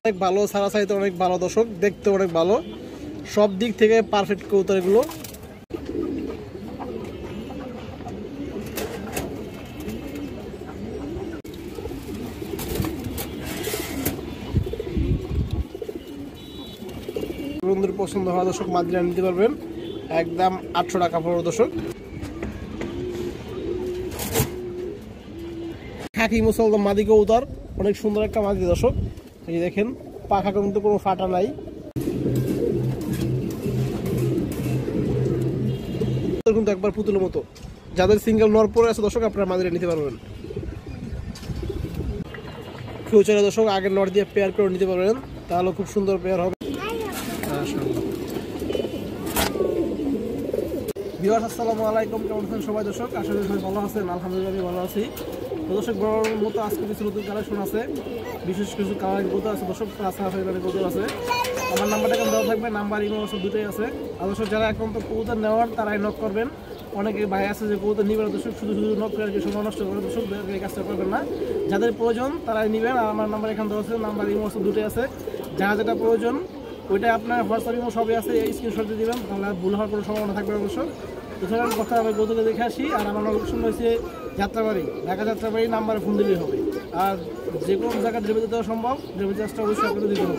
অনেক ভালো, সারা সাইতে অনেক ভালো দর্শক, দেখতে অনেক ভালো, সব দিক থেকে পারফেক্ট কবুতর এগুলো। বন্ধুর পছন্দ হওয়া দর্শক মাদিরা নিতে পারবেন, একদম 800 টাকা পড়বে দর্শক। খাকি মুসলমান মাদি কবুতর, অনেক সুন্দর একটা মাদি দর্শক। এই দেখেন পাখা কিন্তু কোনো ফাটা নাই, কিন্তু একবার পুতুলের মতো। যাদের সিঙ্গেল নর পরে আছে দর্শক আপনারা মাদিরা নিতে পারবেন। ফিউচারে দর্শক আগের নর দিয়ে পেয়ার করে নিতে পারবেন, তাহলে খুব সুন্দর পেয়ার হবে। ভিউয়ার্স আসসালামু আলাইকুম, কেমন আছেন সবাই দর্শক? আশা করি সবাই ভালো আছেন। আলহামদুলিল্লাহ আমি ভালো আছি। দর্শক বড় মতো আজকে কিছু নতুন কালেকশন আছে, বিশেষ কিছু কালারিং কবুতর আছে দর্শক, কবুতর আছে। আমার নাম্বারটা কেমন দেওয়া থাকবে, নাম্বার ইমো আছে, দুটোই আছে। আর দর্শক যারা এখন তো কবুতর নেওয়ার তারাই নক করবেন। অনেকে ভাই আছে যে কবুতর নিবেন দর্শক, শুধু নক করে আর কি সময় নষ্ট করে দর্শক, এই কাজটা করবেন না। যাদের প্রয়োজন তারাই নেবেন। আর আমার নাম্বার এখানে দেওয়া আছে, নাম্বার ইমো আছে, দুটোই আছে। যারা যেটা প্রয়োজন ওইটা আপনার হোয়াটসঅ্যাপ ইমো সবই আছে, এই স্ক্রিনশট দিয়ে দেবেন, তাহলে ভুল হওয়ার কোনো সম্ভাবনা থাকবে না দর্শক। এছাড়াও কথা আমি গতকে দেখে আসি। আর আমার লোকেশন রয়েছে যাত্রাবাড়ি, ঢাকা যাত্রাবাড়ি, নাম্বারে ফোন দিলেই হবে। আর যে কোনো জায়গায় ডেলিভারি দেওয়া সম্ভব, ডেলিভারি চার্জটা অবশ্যই আপনাদের দিতে হবে।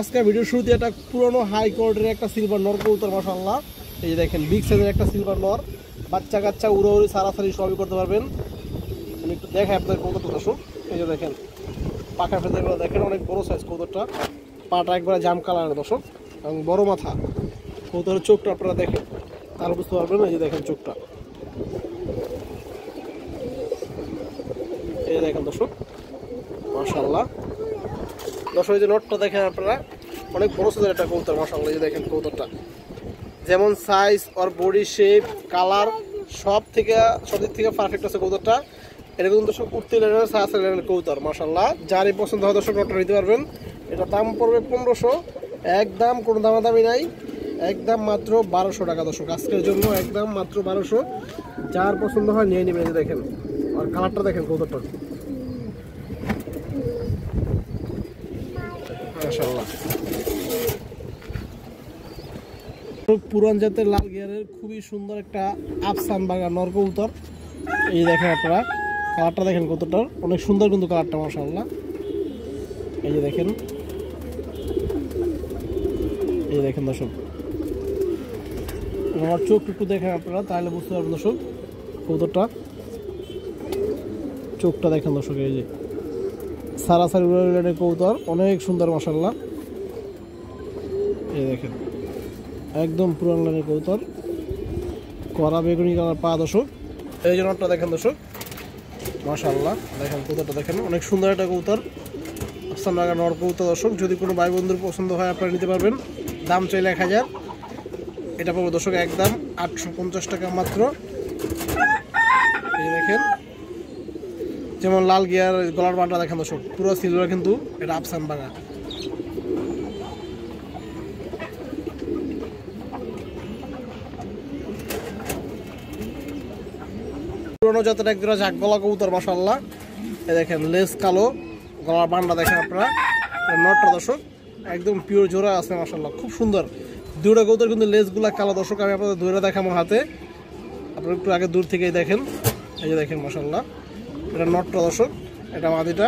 আজকে ভিডিওর শুরুতে একটা পুরোনো হাই কোয়ালিটির একটা সিলভার নর কবুতর, মাশাআল্লাহ। এই যে দেখেন বিগ সাইজের একটা সিলভার নর, বাচ্চা কাচ্চা উড়াউড়ি সারাসারি সবই করতে পারবেন। আমি একটু দেখাই আপনাদের কবুতরটা দর্শক। এই যে দেখেন পাখা ফেদারগুলো দেখেন, অনেক বড় সাইজ কবুতরটা, পাটা একবারে জাম কালারের দর্শক এবং বড় মাথা। কবুতরের চোখটা আপনারা দেখেন তাহলে বুঝতে পারবেন। এই যে দেখেন চোখটা, এই দেখেন দর্শক মাশাআল্লাহ। দর্শক এই যে নটটা দেখেন আপনারা, অনেক বড় সাইজের একটা কবুতর মাশাআল্লাহ। এই যে দেখেন কবুতরটা যেমন সাইজ আর বডি শেপ কালার সব দিক থেকে পারফেক্ট আছে কবুতরটা। এটা কিন্তু দর্শক উঠতে লেভেলের সাড়ে লেভেলের কবুতর মাশাআল্লাহ। যারই পছন্দ হয় দর্শক নটটা নিতে পারবেন। এটা দাম পড়বে 1500, একদম কোনো দামাদামি নাই, একদম মাত্র 1200 টাকা দর্শক আজকের জন্য, একদম মাত্র 1200। যার পছন্দ হয় নিয়ে নেবেন। দেখেন আর কালারটা দেখেন কবুতরটা মাশাআল্লাহ। পুরান জাতের লাল গিয়ারের খুবই সুন্দর একটা আফসান বাগা নর কবুতর। এই দেখেন আপনারা কালারটা দেখেন কবুতরটার, অনেক সুন্দর কিন্তু কালারটা মাশাআল্লাহ। এই যে দেখেন, এই দেখেন দর্শক আমার চোখ একটু দেখেন আপনারা, তাহলে বুঝতে পারবেন দর্শক কবুতরটা চোখটা দেখেন দর্শক। এই যে সারাসারি কবুতর, অনেক সুন্দর মাশাআল্লাহ। এই দেখেন একদম পুরান লাইনের কবুতর, কড়া বেগুনি কালার পা দর্শক। এই যে নটটা দেখেন দর্শক মাশাআল্লাহ। দেখেন কবুতরটা দেখেন, অনেক সুন্দর একটা কবুতর, আফসান বাগা নর কবুতর দর্শক। যদি কোনো ভাই বন্ধুর পছন্দ হয় আপনারা নিতে পারবেন। দাম চাইলে 1000, এটা পাবো দর্শক একদম 850 টাকা মাত্র। এই দেখেন যেমন লাল গিয়ার গলার বানটা দেখেন দর্শক, পুরো সিলভার কিন্তু এটা আফসান বাগা। পুরোনো জাতের এক জোড়া ঝাঁক গলা কবুতর মাশাআল্লাহ। এই দেখেন লেস কালো, গলার বানটা দেখেন আপনারা, নটটা দর্শক একদম পিওর জোড়া আছে মাশাআল্লাহ, খুব সুন্দর। দুটো কবুতর কিন্তু লেসগুলা কালো দর্শক, আমি আপনাদের ধরে দেখাম আমার হাতে, আপনারা একটু আগে দূর থেকেই দেখেন। এই যে দেখেন মাশাআল্লাহ, এটা নটটা দর্শক, এটা মাদিটা।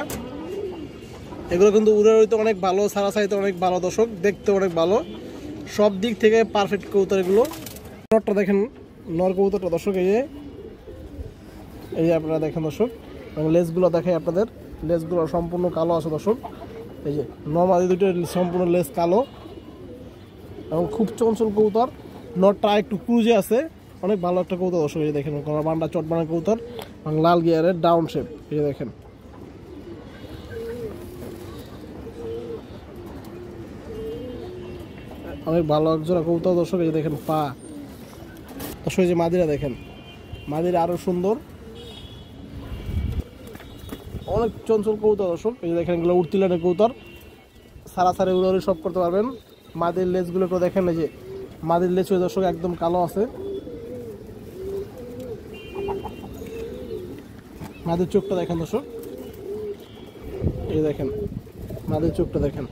এগুলো কিন্তু উড়াউড়িতে অনেক ভালো, সারা সাইতে অনেক ভালো দর্শক, দেখতে অনেক ভালো, সব দিক থেকে পারফেক্ট কবুতর এগুলো। নটটা দেখেন নর কবুতরটা দর্শক, এই যে আপনারা দেখেন দর্শক, এবং লেসগুলো দেখে আপনাদের, লেসগুলো সম্পূর্ণ কালো আছে দর্শক। এই যে নর্মালি দুটো সম্পূর্ণ লেস কালো এবং খুব চঞ্চল কবুতর। নটটা একটু ক্রুজে আছে, অনেক ভালো একটা কবুতর দর্শক। এই দেখেন গলার বান্ডা চটবানা কবুতর এবং লাল গিয়ারের ডাউন শেপ। এই যে দেখেন অনেক ভালো একজোড়া কবুতর দর্শক। এই যে দেখেন পা দর্শক, এই যে মাদিরা দেখেন, মাদিরা আরো সুন্দর, অনেক চঞ্চল কবুতর দর্শক। এই যে দেখেন এগুলো উড়তি লাইনের কবুতর, সারাসারি উড়াউড়ি সব করতে পারবেন। মাদির লেজগুলো একটু দেখেন, এই যে মাদির লেজ দর্শক একদম কালো আছে, মাদির চোখটা দেখেন দর্শক। এই দেখেন মাদির চোখটা দেখেন।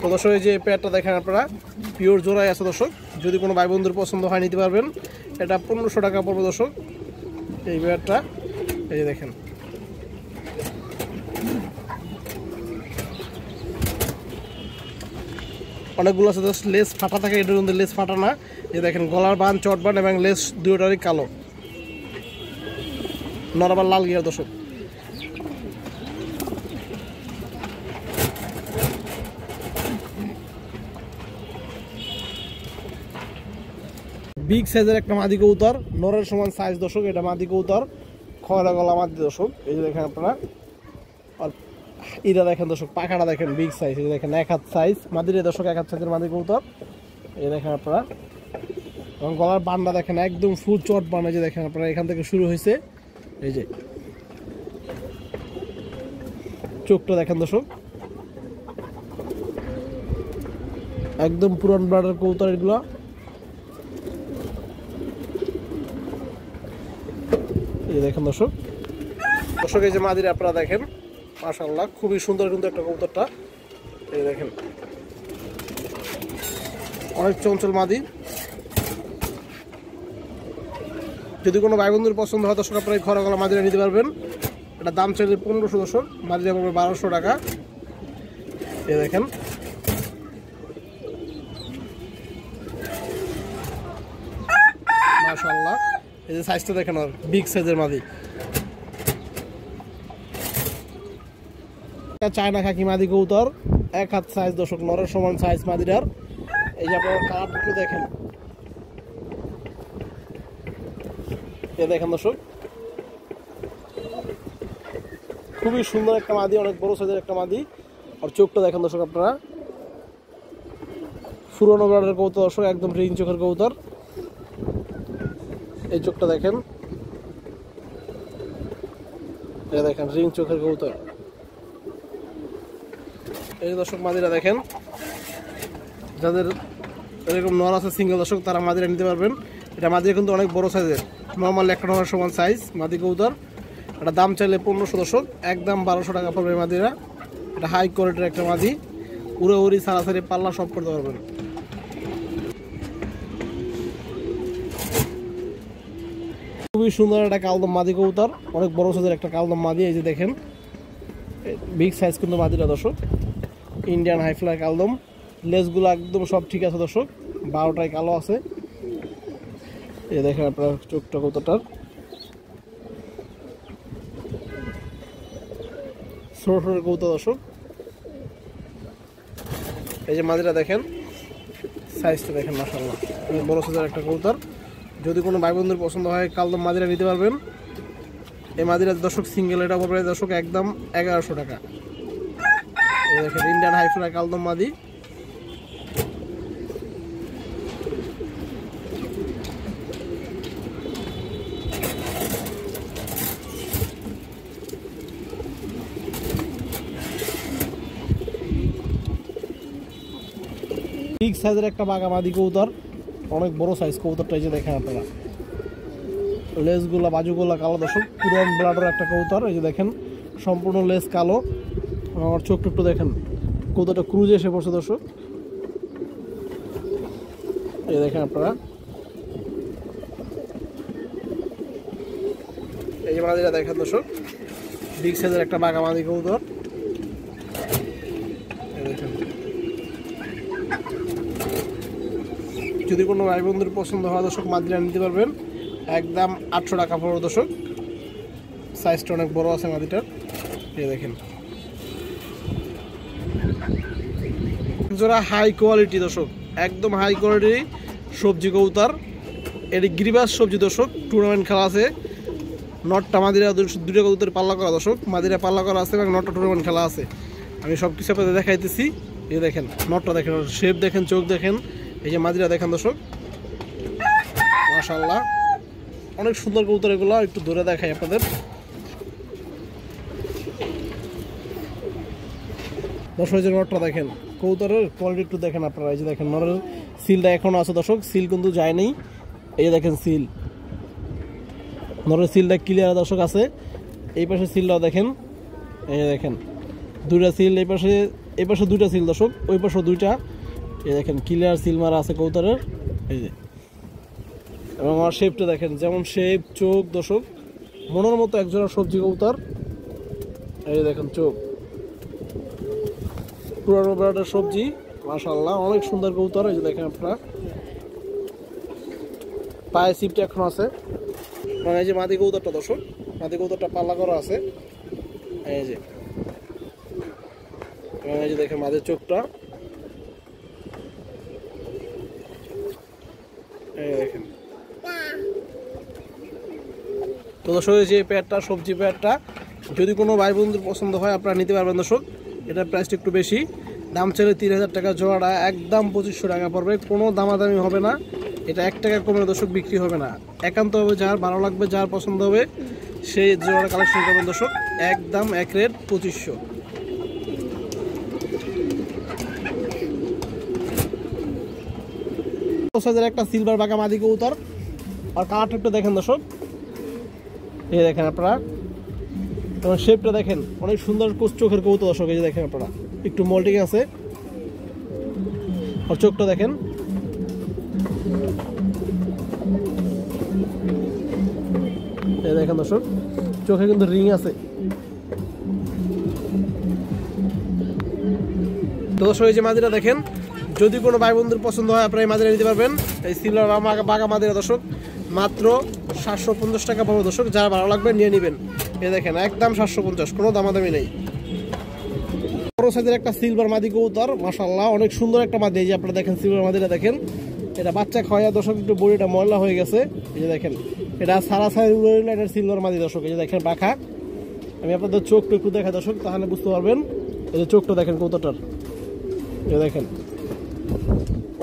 তো দর্শক এই যে পেয়ারটা দেখেন আপনারা, পিওর জোড়াই আছে দর্শক। যদি কোনো ভাই বন্ধুর পছন্দ হয় নিতে পারবেন। এটা 1500 টাকা পড়বে দর্শক এই পেয়ারটা। এই যে দেখেন, অনেকগুলো আছে জাস্ট লেস ফাটা থাকে, এটার মধ্যে লেস ফাটা না। এই দেখেন গলার বান, চট বান এবং লেস দুটোটারই কালো, নরমাল লাল গিয়ার দর্শক। বিগ সাইজের একটা মাদি কবুতর, নরের সমান সাইজ দর্শক। এটা মাদি কবুতর, খয়রা গলা মাদি দর্শক। এই যে দেখেন আপনারা, আর এটা দেখেন দর্শক, পাখাটা দেখেন বিগ সাইজ। এই দেখেন 1 হাত সাইজ মাদির দর্শক, 1 হাত সাইজের মাদি কবুতর। এই দেখেন আপনারা, এবং গলার বান্ডা দেখেন একদম ফুল চট বান্ডা। যে দেখেন আপনারা, এখান থেকে শুরু হয়েছে। এই যে চোখটা দেখেন দর্শক, একদম পুরান ব্লাডের কবুতর এগুলো। এই দেখেন দর্শক, দর্শক এই যে মাদিরা আপনারা দেখেন, মাশাআল্লাহ খুবই সুন্দর কিন্তু একটা কবুতরটা। এই দেখেন অনেক চঞ্চল মাদি। যদি কোনো ভাই বন্ধুর পছন্দ হয় দর্শক, আপনারা খরা গলা মাদিরা নিতে পারবেন। এটা দাম চাইলে 1500 দর্শক, মাদিরা পড়বে 1200 টাকা। এই দেখেন মাশাআল্লাহ, এই যে সাইজটা দেখেন, আর বিগ সাইজের মাদি। চায়না খাকি মাদি কবুতর, 1 হাত সাইজ দর্শক, নরের সমান সাইজ মাদিরার। এই যে আপনারা কালার একটু দেখেন, এই দেখেন দর্শক, খুবই সুন্দর একটা মাদি, অনেক বড় সাইজের একটা মাদি। আর চোখটা দেখেন দর্শক আপনারা, পুরনো ব্লাডের কবুতর দর্শক, একদম রিং চোখের কবুতর। এই চোখটা দেখেন, এই দেখেন রিং চোখের কবুতর। এই দর্শক মাদিরা দেখেন, যাদের এরকম নর আছে সিঙ্গেল দর্শক, তারা মাদিরা নিতে পারবেন। এটা মাদিরা কিন্তু অনেক বড় সাইজের, নর্মাল একটা নরের সমান সাইজ মাদি কবুতর। এটা দাম চাইলে 1500 দর্শক, একদম 1200 টাকা পড়বে মাদিরা। এটা হাই কোয়ালিটির একটা মাদি, উড়ে উড়ি সারাসারি পাল্লা সব করতে পারবেন। খুবই সুন্দর একটা কালদম মাদি কবুতর, অনেক বড় সাইজের একটা কালদম মাদি। এই যে দেখেন বিগ সাইজ কিন্তু মাদিরা দর্শক, ইন্ডিয়ান হাইফ্লাই কালদম। লেসগুলো একদম সব ঠিক আছে দর্শক, 12টায় কালো আছে। এই দেখেন আপনার চোখটা কবুতরটার, ছোট ছোট কবুতর দর্শক। এই যে মাদিরা দেখেন, সাইজটা দেখেন মাশাআল্লাহ, অনেক বড় সাইজের একটা কবুতর। যদি কোনো ভাই বন্ধুর পছন্দ হয় কালদম মাদিরা নিতে পারবেন। এই মাদিরা দর্শক সিঙ্গেল এটা পড়বে দর্শক একদম 1100 টাকা। এই দেখেন ইন্ডিয়ান হাইফ্লাই কালদম মাদি। বিগ সাইজের একটা বাঘা মাদি কবুতর, অনেক বড় সাইজ কবুতরটা। এই যে দেখেন আপনারা, লেসগুলা বাজুগুলা কালো দর্শক, পুরান ব্লাডের একটা কবুতর। এই যে দেখেন সম্পূর্ণ লেস কালো। আমার চোখ একটু দেখেন, কবুতরটা ক্রুজে এসে পড়ছে দর্শক। এই দেখেন আপনারা, এই যে মাদিরা দেখেন দর্শক, বিগ সাইজের একটা বাঘা মাদি কবুতর। যদি কোনো ভাই বন্ধুর পছন্দ হয় দর্শক, মাদিরা নিতে পারবেন। একদম 800 টাকা পড়বে দর্শক, সাইজটা অনেক বড় আছে মাদিটার। এই দেখেন জোড়া হাই কোয়ালিটি দর্শক, একদম হাই কোয়ালিটি সবজি কবুতর। এটি গিরিবাস সবজি দর্শক, টুর্নামেন্ট খেলা আছে। নটটা মাদিরা দুটো কবুতর পাল্লা করা দর্শক, মাদিরা পাল্লা করা আছে এবং নটটা টুর্নামেন্ট খেলা আছে। আমি সব কিছু আপনাদের দেখাইতেছি। এই দেখেন নটটা দেখেন, শেপ দেখেন, চোখ দেখেন। এই যে মাদিরা দেখেন দর্শক, মাশাআল্লাহ অনেক সুন্দর কবুতর এগুলো। একটু ধরে দেখাই আপনাদের। দর্শক যে নটটা দেখেন, কবুতরের কোয়ালিটি একটু দেখেন আপনারা। এই যে দেখেন নরের সিলটা এখনো আছে দর্শক, সিল কিন্তু যায়নি, এই যে দেখেন সিল, নরের সিলটা ক্লিয়ার দর্শক আছে। এই পাশে সিলটাও দেখেন, এই দেখেন দুইটা সিল, এই পাশে দুইটা সিল দর্শক, ওই পাশে দুইটা। এই দেখেন ক্লিয়ার সিল মারা আছে কবুতরের। এই যে এবং আমার শেপটা দেখেন, যেমন শেপ, চোখ দর্শক মনের মতো একজোড়া সবজি কবুতর। এই দেখেন চোখ, পুরানো বেড়াটার সবজি, মাশাআল্লাহ অনেক সুন্দর কবুতর। এই যে দেখেন আপনারা, পায়ে সিপটা এখন আছে। এই যে মাদি কবুতরটা দর্শক, মাদি কবুতরটা পাল্লা করা আছে। এই যে দেখেন মাদের চোখটা, এই দেখেন। তো দর্শক যে পেয়ারটা, সবজি পেয়ারটা যদি কোনো ভাই বন্ধুর পছন্দ হয় আপনারা নিতে পারবেন দর্শক। এটার প্রাইসটা একটু বেশি, দাম চাইলে 3000 টাকা জোড়া, একদম 2500 টাকা পড়বে, কোনো দামাদামি হবে না। এটা 1 টাকা কমে দর্শক বিক্রি হবে না। একান্তভাবে যার ভালো লাগবে, যার পছন্দ হবে সেই জোড়া কালেকশন করবেন দর্শক, একদম এক রেট 2500। একটা সিলভার বাঁকা মাদি কবুতর, আর কালারটা একটু দেখেন দর্শক, এই দেখেন আপনারা, তোমার শেপটা দেখেন, অনেক সুন্দর চোখের কবুতর দর্শক। এই যে দেখেন আপনারা, একটু মল্টিং আছে, আর চোখটা দেখেন, এই দেখেন দর্শক চোখে কিন্তু রিং আছে। তো দর্শক এই যে মাদিরা দেখেন, যদি কোনো ভাই বন্ধুর পছন্দ হয় আপনারা এই মাদিরা নিতে পারবেন। এই সিলভার বাঘা মাদিরা দর্শক মাত্র 750 টাকা পড়বে দর্শক, যারা ভালো লাগবে নিয়ে নেবেন। এই দেখেন একদম 750, কোনো দামাদামি নেই। বড় সাইজের একটা সিলভার মাদি কবুতর, মাশাআল্লাহ অনেক সুন্দর একটা মাদি। এই যে আপনারা দেখেন সিলভার মাদিরা দেখেন, এটা বাচ্চা খাওয়া দর্শক, একটু বডিটা ময়লা হয়ে গেছে। এই যে দেখেন এটা সারা সাইড এটা সিলভার মাদি দর্শক। এই যে দেখেন পাখা, আমি আপনাদের চোখটা একটু দেখা দর্শক, তাহলে বুঝতে পারবেন। এই যে চোখটা দেখেন কবুতরটার, এই দেখেন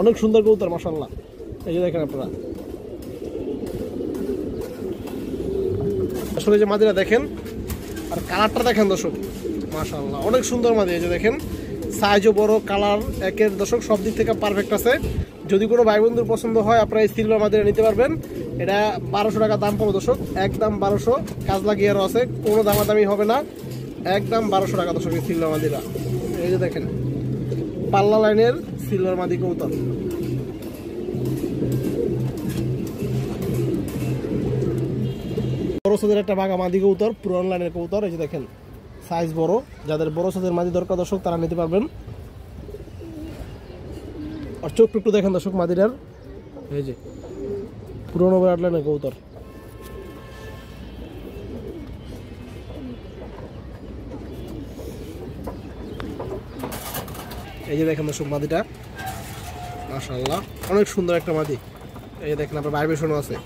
অনেক সুন্দর কবুতর মাশাআল্লাহ। এই যে দেখেন আপনারা আসলে যে মাদিরা দেখেন, আর কালারটা দেখেন দর্শক, মাশাআল্লাহ অনেক সুন্দর মাদি। এই যে দেখেন সাইজও বড়, কালার একের দর্শক সব দিক থেকে পারফেক্ট আছে। যদি কোনো ভাই বন্ধুর পছন্দ হয় আপনারা এই সিলভার মাদিরা নিতে পারবেন। এটা 1200 টাকা দাম পাবো দর্শক, একদম 1200, কাজ লাগিয়ে আরও আছে, কোনো দামাদামি হবে না, একদম 1200 টাকা দর্শক এই সিলভার মাদিরা। এই যে দেখেন পাল্লা লাইনের সিলভার মাদি কবুতর। বড় সাইজের একটা বাঘা মাদি কবুতর, পুরান লাইনের কবুতর। এই যে দেখেন সাইজ বড়, যাদের বড় সাইজের মাদি দরকার দর্শক তারা নিতে পারবেন। আর চোখটা একটু দেখেন দর্শক মাদিরার, এই যে পুরোনো বিরাট লাইনের কবুতর। এই যে দেখেন দর্শক মাদিটা, মাশাআল্লাহ অনেক সুন্দর একটা মাদি। এই যে দেখেন আপনার ভাইব্রেশনও আছে,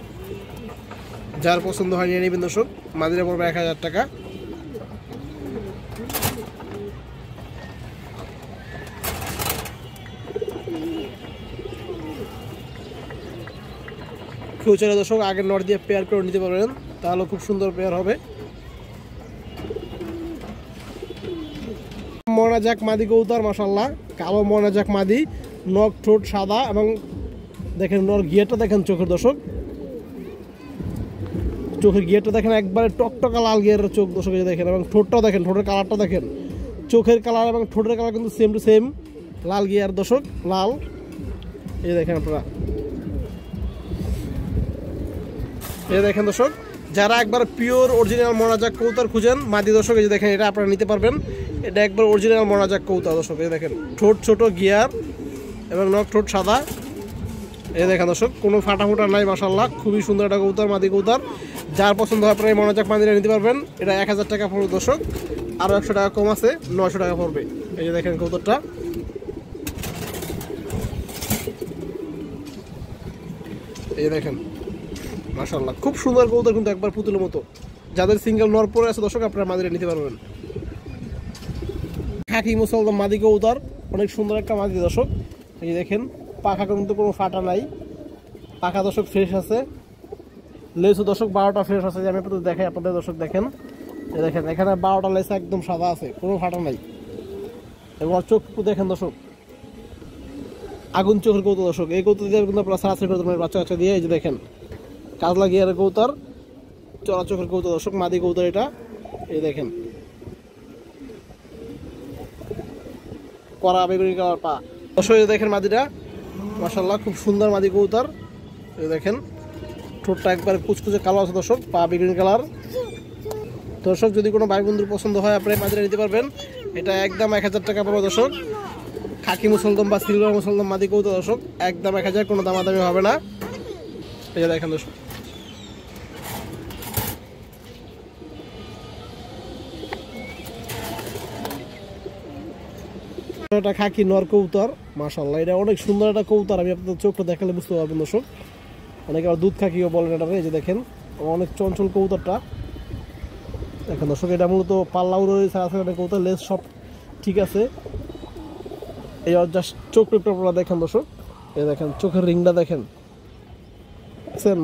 যার পছন্দ হয় নিয়ে নেবেন দর্শক। মাদিরা পড়বে 1000 টাকা। ফিউচারে দর্শক আগের নট দিয়ে পেয়ার করে নিতে পারবেন, তাহলে খুব সুন্দর পেয়ার হবে। মনাজাক মাদি কবুতর মাশাআল্লাহ, কালো মনাজাক মাদি, নখ ঠোঁট সাদা, এবং দেখেন নর গিয়ারটা দেখেন চোখের দর্শক, চোখের গিয়ারটা দেখেন একবারে টকটকা লাল গিয়ারের চোখ দর্শক। দেখেন এবং ঠোঁটটাও দেখেন, ঠোঁটের কালারটা দেখেন, চোখের কালার এবং ঠোঁটের কালার কিন্তু same to same Lal gear দর্শক, লাল। এই দেখেন আপনারা, এই দেখেন দর্শক যারা একবার পিওর অরিজিনাল মনাজাক কবুতর খুঁজেন মাদি দর্শক, এই যে দেখেন এটা আপনারা নিতে পারবেন। এটা একবার অরিজিনাল মনাজাক কবুতর দর্শক। এই দেখেন ঠোঁট ছোট, গিয়ার এবং নখ ঠোঁট সাদা। এই দেখেন দর্শক কোনো ফাটাফোটা নাই, মাশাআল্লাহ খুবই সুন্দর একটা কবুতর, মাদি কবুতর। যার পছন্দ হয় আপনারা এই মনাজাক মাদিরা নিতে পারবেন। এটা 1000 টাকা পড়বে দর্শক, আরও 100 টাকা কম আছে, 900 টাকা পড়বে। এই যে দেখেন কবুতরটা, এই যে দেখেন মাশাআল্লাহ খুব সুন্দর কবুতর, কিন্তু একবার পুতুলের মতো। যাদের সিঙ্গেল নর পরে আছে দর্শক আপনারা মাদিরা নিতে পারবেন। খাকি মুসলমান মাদি কবুতর, অনেক সুন্দর একটা মাদি দর্শক। এই যে দেখেন পাখা কিন্তু কোনো ফাটা নাই, পাখা দর্শক ফ্রেশ আছে, লেসও দর্শক 12টা ফ্রেশ আছে। আমি আপনাদের দেখাই, আপনাদের দর্শক দেখেন, এই দেখেন এখানে 12টা লেস একদম সাদা আছে, কোনো ফাটা নাই। এবং চোখ দেখেন দর্শক, আগুন চোখের কবুতর দর্শক। এই কবুতর দিয়ে কিন্তু আপনারা সারাসারি করে দেবেন বাচ্চা বাচ্চা দিয়ে। এই যে দেখেন কাজলা গিয়ারের কবুতর, চড়া চোখের কবুতর দর্শক, মাদি কবুতর এটা। এই দেখেন কড়া বেগুনি কালার পা দর্শক। এই দেখেন মাদিটা মাশাআল্লাহ খুব সুন্দর মাদি কবুতর। এই দেখেন ঠোঁটটা একবারে কুচকুচে কালো আছে দর্শক, পা বেগুনি কালার। দর্শক যদি কোনো ভাই বন্ধুর পছন্দ হয় আপনি মাদিটা নিতে পারবেন। এটা একদম 1000 টাকা পড়বে দর্শক। খাকি মুসলদম বা সিলভার মুসলদম মাদি কবুতর দর্শক, একদম 1000, কোনো দামাদামি হবে না। এই যে দেখেন দর্শক এটা খাকি নর কবুতর মাশাআল্লাহ, এটা অনেক সুন্দর একটা কবুতর। আমি আপনাদের চোখটা দেখালে বুঝতে পারবেন দর্শক। অনেকে আবার দুধ খাকিও বলেন এটা। এই যে দেখেন অনেক চঞ্চল কবুতরটা দেখেন দর্শক। এটা মূলত পাল্লা উড়ে আছে কবুতর, লেজ সব ঠিক আছে। এই জাস্ট চোখ পেপটা দেখেন দর্শক। এই দেখেন চোখের রিংটা দেখেন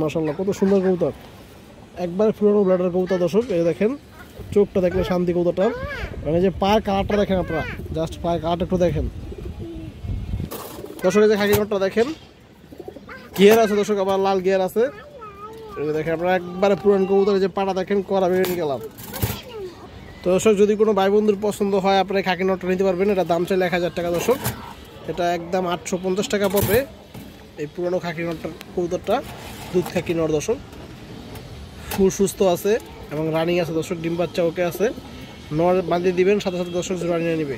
মাশাআল্লাহ কত সুন্দর কবুতর, একবারে পুরনো ব্লাডের কবুতর দর্শক। এই দেখেন চোখটা দেখলে শান্তি কবুতরটা। মানে যে পায়ের কালারটা দেখেন আপনারা, জাস্ট পায়ের কালারটা একটু দেখেন দর্শক। এই যে খাকি নটটা দেখেন, গিয়ার আছে দর্শক, আবার লাল গিয়ার আছে। এই দেখেন আপনারা একবারে পুরান কবুতর, যে পাটা দেখেন কড়া বেরিয়ে গেলাম। তো দর্শক যদি কোনো ভাই বন্ধুর পছন্দ হয় আপনি খাকি নটটা নিতে পারবেন। এটা দাম চাইলে 1000 টাকা দর্শক। এটা একদম 850 টাকা পড়বে এই পুরনো খাকি নটটার কবুতরটা। দুধ খাকি নট দর্শক, ফুল সুস্থ আছে এবং রানিং আছে দর্শক, ডিম বাচ্চা ওকে আছে। নর বাঁধিয়ে দিবেন, সাথে সাথে দর্শক জোড়া নিয়ে নেবে।